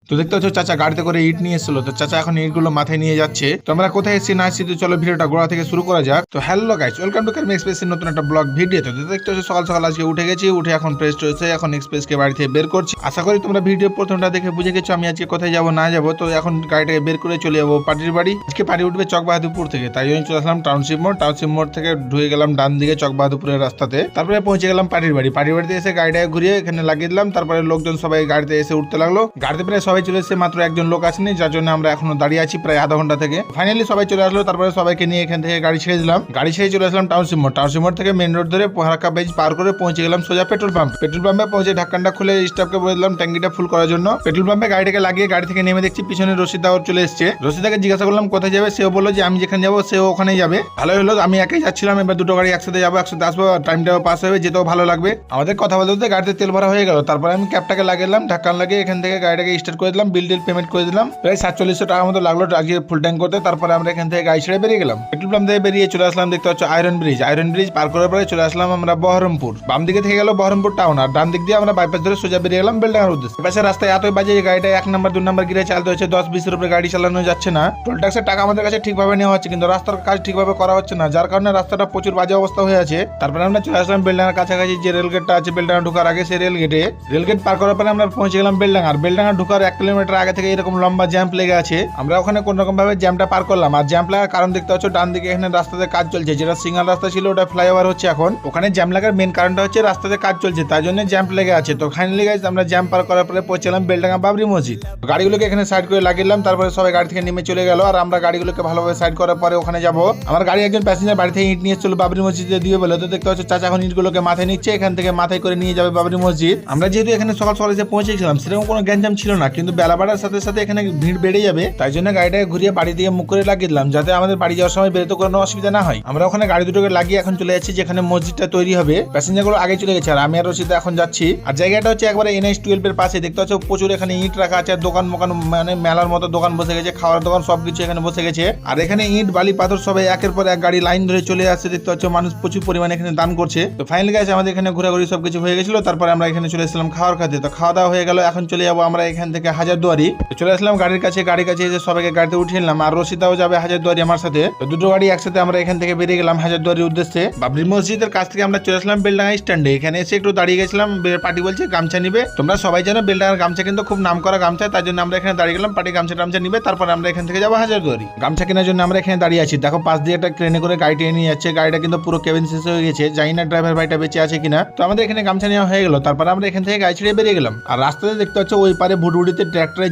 তো দেখতে পাচ্ছ চাচা গাড়িতে করে ইট নিয়ে এসেছিল, তো চাচা এখন ইটগুলো মাথায় নিয়ে যাচ্ছে। তো আমরা কোথায় এসেছি না এসেছি, তো চলো ভিডিওটা গোড়া থেকে শুরু করা যাক। তো হ্যালো গাইস, ওয়েলকাম টু কার্মি এক্সপ্রেসের নতুন একটা ব্লগ ভিডিও। তো দেখতে পাচ্ছ সকাল সকাল আজকে উঠে গেছি, উঠে এখন ফ্রেশ হয়েছে, এখন এক্সপ্রেসকে বাড়ি থেকে বের করছি। আশা করি তোমরা ভিডিও প্রথমটা দেখে বুঝে গেছো আমি আজকে কোথায় যাবো না যাবো। তো এখন গাড়িটাকে বের করে চলে যাবো পার্টির বাড়ি। আজকে পার্টি উঠবে চকবাহাদুরপুর থেকে, তাই জন্য চলে আসলাম টাউনশিপ মোড়। টাউনশিপ মোড় থেকে ঢুকে গেলাম ডান দিকে চকবাহাদুরপুরের রাস্তাতে, তারপরে পৌঁছে গেলাম পার্টির বাড়ি। পার্টির বাড়িতে এসে গাড়িটাকে ঘুরিয়ে এখানে লাগিয়ে দিলাম। তারপরে লোকজন সবাই গাড়িতে এসে উঠতে লাগলো। গাড়িতে প্রায় সবাই চলে এসেছে, মাত্র একজন লোক আসেনি, যার জন্য আমরা এখনো দাঁড়িয়ে আছি প্রায় আধা ঘন্টা থেকে। ফাইনালি সবাই চলে আসলো, তারপরে সবাইকে নিয়ে এখান থেকে গাড়ি ছেড়ে দিলাম। গাড়ি ছেড়ে চলে আসলাম টাউনশিপ মোড়। টাউনশিপ মোড় থেকে মেন রোড ধরে ফারাক্কা ব্রিজ পার করে পৌঁছে গেলাম সোজা পেট্রোল পাম্প। পেট্রোল পাম্পে পৌঁছে ঢাকনাটা খুলে স্টাফকে বলে দিলাম ট্যাঙ্কিটা ফুল করার জন্য। পেট্রোল পাম্পে গাড়িটাকে লাগিয়ে গাড়ি থেকে নেমে দেখছি পিছনে রশিদাও চলে এসেছে। রশিদাকে জিজ্ঞাসা করলাম কোথায় যাবে, সেও বললো যে আমি যেখানে যাবো সেও ওখানেই যাবে। ভালোই হলো, আমি একাই যাচ্ছিলাম, এবার দুটো গাড়ি একসাথে যাবো, একসাথে আসবো, টাইমটাও পাস হবে, যেতেও ভালো লাগবে। আমাদের কথা বলতে বলতে গাড়িতে তেল ভরা হয়ে গেল। তারপরে আমি ক্যাবটাকে লাগিয়ে ঢাকান লাগিয়ে এখান থেকে গাড়িটাকে স্টার্ট করে দিলাম, বিল পেমেন্ট করে দিলাম। প্রায় 4700 টাকা মতো লাগলো আজকে ফুল ট্যাঙ্ক করতে। তারপরে আমরা এখান থেকে গাড়ি ছেড়ে বেরিয়ে গেলাম। পেট্রোল পাম্প থেকে বেরিয়ে চলে আসলাম, দেখতে পাচ্ছ আয়রন ব্রিজ। আয়রন ব্রিজ পার করার পরে চলে আসলাম আমরা বহরমপুর। বাম দিকে থেকে গেল বহরমপুর টাউন, আর ডান দিক দিয়ে আমরা বাইপাস ধরে সোজা বেরিয়ে গেলাম বেলডাঙ্গার উদ্দেশ্যে। পাশে রাস্তায় এতই বাজে গাড়িটা 1 নম্বর 2 নম্বর গিরে চালাতে হচ্ছে, 10-20 উপরে গাড়ি চালানো যাচ্ছে না। টোল ট্যাক্সের টাকা আমাদের কাছে ঠিকভাবে নেওয়া হচ্ছে, কিন্তু রাস্তার কাজ ঠিকভাবে করা হচ্ছে না, যার কারণে রাস্তাটা প্রচুর বাজে অবস্থা হয়ে আছে। তারপরে আমরা চলে আসলাম বেলডাঙ্গার কাছাকাছি যে রেলগেটটা আছে, বেলডাঙ্গা ঢোকার আগে সেই রেলগেটে। রেলগেট পার করার পরে আমরা পৌঁছে গেলাম বেলডাঙ্গার। বেলডাঙ্গা ঢোকার 1 কিলোমিটার আগে থেকে এরকম লম্বা জ্যাম্প লেগে আছে। আমরা ওখানে কোন রকম ভাবে জ্যামটা পার করলাম। আর জ্যাম্প লাগার কারণ দেখতে পাচ্ছ ডান দিকে এখানে রাস্তাতে কাজ চলছে, যেটা সিঙ্গেল রাস্তা ছিল ওটা ফ্লাইওভার হচ্ছে এখন। ওখানে জ্যাম লাগার মেন কারণটা হচ্ছে রাস্তাতে কাজ চলছে, তাই জন্য জ্যাম্প লেগে আছে। তো ফাইনালি গাইস আমরা জ্যাম্প পার করার পরে পৌঁছলাম বেলডাঙ্গা বাবরি মসজিদ। গাড়িগুলোকে এখানে সাইড করে লাগিলাম, তারপরে সবাই গাড়ি থেকে নেমে চলে গেল। আর আমরা গাড়িগুলোকে ভালোভাবে সাইড করার পরে ওখানে যাব। আমার গাড়ি একজন প্যাসেঞ্জার বাড়ি থেকে ইট নিয়ে চলো বাবরি মসজিদে দিয়ে বলে। তো দেখতে পাচ্ছ চাচা এখন ইটগুলোকে মাথায় নিচ্ছে, এখান থেকে মাথায় করে নিয়ে যাবে বাবরি মসজিদ। আমরা যেহেতু এখানে সকাল সকাল এসে পৌঁছেছিলাম, সেরকম কোনো গ্যাঞ্জাম ছিল না, কিন্তু বেলা বাড়ার সাথে সাথে এখানে ভিড় বেড়ে যাবে, তাই জন্য গাড়িটাকে ঘুরিয়ে বাড়ি দিয়ে মুখ করে লাগিয়ে দিলাম, যাতে আমাদের বাড়ি যাওয়ার সময় বেরোতে কোনো অসুবিধা না হয়। আমরা ওখানে গাড়ি দুটোকে লাগিয়ে এখন চলে যাচ্ছি যেখানে মসজিদটা তৈরি হবে। প্যাসেঞ্জার গুলো আগে চলে গেছে আর আমি আর রশিদা এখন যাচ্ছি। আর জায়গাটা হচ্ছে একবারে NH-12 এর পাশে। দেখতে পাচ্ছ প্রচুর এখানে ইট রাখা আছে, দোকান মোকান মানে মেলার মতো দোকান বসে গেছে, খাওয়ার দোকান সবকিছু এখানে বসে গেছে। আর এখানে ইট বালি পাথর সবাই একের পর এক গাড়ি লাইন ধরে চলে আসছে। দেখতে পাচ্ছ মানুষ প্রচুর পরিমাণে এখানে দান করছে। তো ফাইনালি গাইস আমাদের এখানে ঘোরাঘুরি সবকিছু হয়ে গেছিল। তারপরে আমরা এখানে চলে এসেছিলাম খাওয়ার খাতে। তো খাওয়া দাওয়া হয়ে গেল, এখন চলে যাবো আমরা এখান থেকে হাজারদুয়ারি। চলে আসলাম গাড়ির কাছে এসে সবাইকে গাড়িতে উঠিয়ে নিলাম। আর রশিদাও যাবে হাজারদুয়ারি আমার সাথে। তো দুটো গাড়ি একসাথে আমরা এখান থেকে বেরিয়ে গেলাম হাজারদুয়ারির উদ্দেশ্যে। বাবরি মসজিদের কাছ থেকে আমরা চলে আসলাম বেলডাঙ্গা স্ট্যান্ডে। এখানে এসে একটু দাঁড়িয়ে গেছিলাম, পার্টি বলছে গামছা নিবে। তোমরা সবাই জানো বেলডাঙ্গার গামছা কিন্তু খুব নাম করা গামছা, তাই জন্য আমরা এখানে দাঁড়িয়ে গেলাম, পার্টি গামছা টামছা নিবে। তারপর আমরা এখান থেকে যাবো হাজারদুয়ারি। গামছা কেনার জন্য আমরা এখানে দাঁড়িয়ে আছি। দেখো পাশ দিয়ে একটা ট্রেনে করে গাড়িটা নিয়ে যাচ্ছে, গাড়িটা কিন্তু পুরো কেবিন শেষ হয়ে গেছে, জানি না ড্রাইভার ভাইটা বেঁচে আছে কিনা। তো আমাদের এখানে গামছা নেওয়া হয়ে গেল, তারপর আমরা এখান থেকে গাড়ি ছেড়ে বেরিয়ে গেলাম। আর রাস্তাতে দেখতে পাচ্ছ ওই পারে ভুটভুটিতে ট্র্যাক্টরে